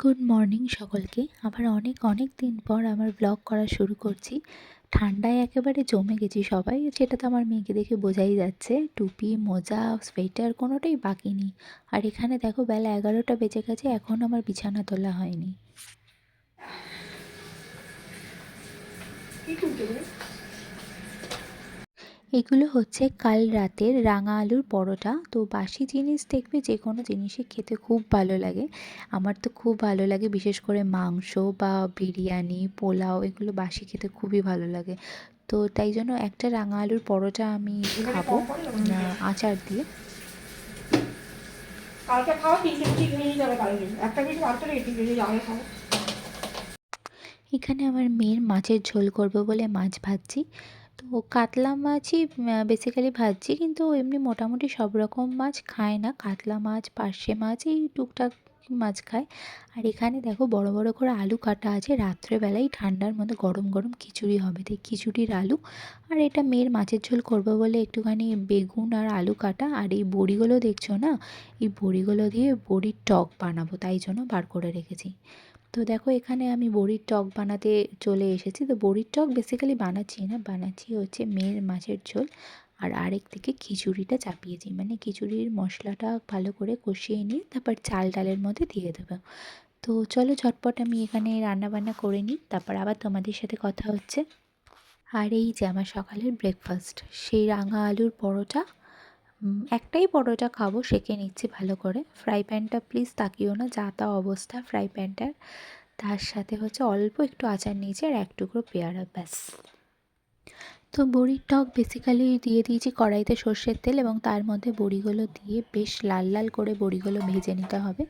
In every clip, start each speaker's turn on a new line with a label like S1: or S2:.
S1: Good morning সকলকে। আবার অনেক অনেক দিন পর আমার ব্লগ করা শুরু করছি। ঠান্ডায় একেবারে জমে গেছি সবাই, সেটা তো আমার মেয়েকে দেখে বোঝাই যাচ্ছে। টুপি, মোজা, সোয়েটার কোনোটাই বাকি নেই। আর এখানে দেখো বেলা 11টা বেজে গেছে, এখন আমার বিছানা তোলা হয়নি। এগুলো হচ্ছে কাল রাতের রাঙা আলুর পরোটা। তো বাসি জিনিস দেখবে যে কোনো জিনিসই খেতে খুব ভালো লাগে। আমার তো খুব ভালো লাগে, বিশেষ করে মাংস বা বিরিয়ানি, পোলাও এগুলো বাসি খেতে খুবই ভালো লাগে। তো তাই জন্য একটা রাঙা আলুর পরোটা আমি খাবো আচার দিয়ে।
S2: কালকে খাওয়া 3টে রুটি খেয়ে যাবে কালকে। একটা কিছু আর করে 3টে রুটি আগে খাও।
S1: এখানে আমার মেয়ের মাছের ঝোল করবো বলে মাছ ভাজছি। তো কাতলা মাছই বেসিক্যালি ভাজছি, কিন্তু এমনি মোটামুটি সব রকম মাছ খায় না। কাতলা মাছ, পার্শে মাছ এই টুকটাক মাছ খায়। আর এখানে দেখো বড় বড় করে আলু কাটা আছে। রাত্রেবেলায় ঠান্ডার মধ্যে গরম গরম খিচুড়ি হবে, তাই খিচুড়ির আলু। আর এটা মেয়ের মাছের ঝোল করবো বলে একটুখানি বেগুন আর আলু কাটা। আর এই বড়িগুলো দেখছো না, এই বড়িগুলো দিয়ে বড়ির টক বানাবো, তাই জন্য বার করে রেখেছি। তো দেখো এখানে আমি বড়ির টক বানাতে চলে এসেছি। তো বড়ির টক বেসিক্যালি বানাচ্ছি না, বানাচ্ছি হচ্ছে মেয়ের মাছের ঝোল। আর আরেক দিকে খিচুড়িটা চাপিয়েছি, মানে খিচুড়ির মশলাটা ভালো করে কষিয়ে নিয়ে তারপর চাল ডালের মধ্যে দিয়ে দেবো। তো চলো ঝটপট আমি এখানে রান্নাবান্না করে নিই, তারপর আবার তোমাদের সাথে কথা হচ্ছে। আর এই যে আমার সকালের ব্রেকফাস্ট, সেই রাঙা আলুর পরোটা। একটাই পরোটা খাবো, সেঁকে নিচ্ছি ভালো করে। ফ্রাই প্যানটা প্লিজ তাকিও না, যা তা অবস্থা ফ্রাই প্যানটার। তার সাথে হচ্ছে অল্প একটু আচার নিয়েছি আর এক টুকরো পেয়ারা, ব্যাস। তো বড়ির টক বেসিক্যালি দিয়ে দিয়েছি কড়াইতে সর্ষের তেল, এবং তার মধ্যে বড়িগুলো দিয়ে বেশ লাল লাল করে বড়িগুলো ভেজে নিতে হবে।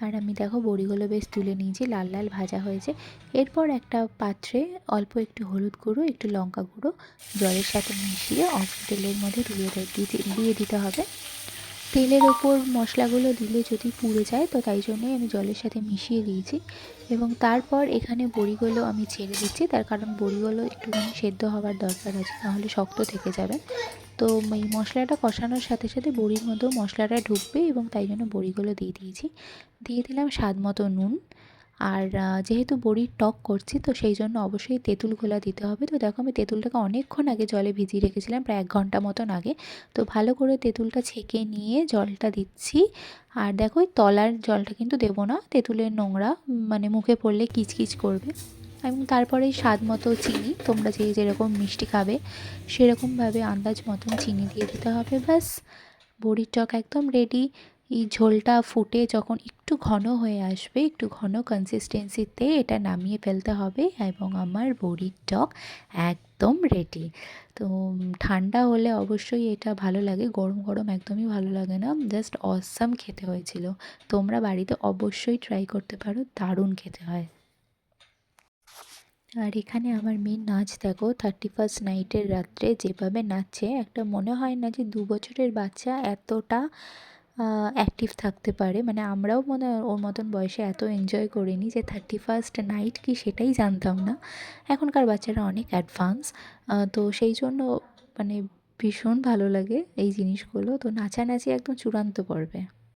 S1: আর আমি দেখো বড়িগুলো বেশ তুলে নিয়েছি, লাল লাল ভাজা হয়েছে। এরপর একটা পাত্রে অল্প একটু হলুদ গুঁড়ো, একটু লঙ্কা গুঁড়ো জলের সাথে মিশিয়ে অল্প তেলের মধ্যে দিয়ে দিতে হবে। তেলের ওপর মশলাগুলো দিলে যদি পুড়ে যায়, তো তাই জন্যই আমি জলের সাথে মিশিয়ে দিয়েছি। এবং তারপর এখানে বড়িগুলো আমি ছেড়ে দিচ্ছি, তার কারণ বড়িগুলো একটুখানি সেদ্ধ হওয়ার দরকার আছে, নাহলে শক্ত থেকে যাবে। তো এই মশলাটা কষানোর সাথে সাথে বড়ির মধ্যেও মশলাটা ঢুকবে, এবং তাই জন্য বড়িগুলো দিয়ে দিয়েছি। দিয়ে দিলাম স্বাদ মতো নুন। আর যেহেতু বড়ির টক করছি, তো সেই জন্য অবশ্যই তেঁতুল গোলা দিতে হবে। তো দেখো আমি তেঁতুলটাকে অনেকক্ষণ আগে জলে ভিজিয়ে রেখেছিলাম, প্রায় 1 ঘন্টা মতন আগে। তো ভালো করে তেঁতুলটা ছেঁকে নিয়ে জলটা দিচ্ছি। আর দেখো ওই তলার জলটা কিন্তু দেবো না, তেঁতুলের নোংরা মানে মুখে পড়লে কিচকিচ করবে। এবং তারপরে স্বাদ মতো চিনি, তোমরা যে যেরকম মিষ্টি খাবে সেরকমভাবে আন্দাজ মতন চিনি দিয়ে দিতে হবে, ব্যাস। বড়ির টক একদম রেডি। এই ঝোলটা ফুটে যখন একটু ঘন হয়ে আসবে, একটু ঘন কনসিস্টেন্সিতে এটা নামিয়ে ফেলতে হবে, এবং আমার বড়ির টক একদম রেডি। তো ঠান্ডা হলে অবশ্যই এটা ভালো লাগে, গরম গরম একদমই ভালো লাগে না। জাস্ট অসাম খেতে হয়েছিল। তোমরা বাড়িতে অবশ্যই ট্রাই করতে পারো, দারুণ খেতে হয়। আর এখানে আমার মেয়ের নাচ দেখো, 31st নাইটের রাত্রে যেভাবে নাচছে, একটা মনে হয় না যে 2 বছরের বাচ্চা এতটা অ্যাক্টিভ থাকতে পারে। মানে আমরাও মনে হয় ওর মতন বয়সে এত এনজয় করিনি, যে 31st নাইট কি সেটাই জানতাম না। এখনকার বাচ্চারা অনেক অ্যাডভান্স। তো সেই জন্য মানে ভীষণ ভালো লাগে এই জিনিসগুলো। তো নাচানাচি একদম চূড়ান্ত পর্বে।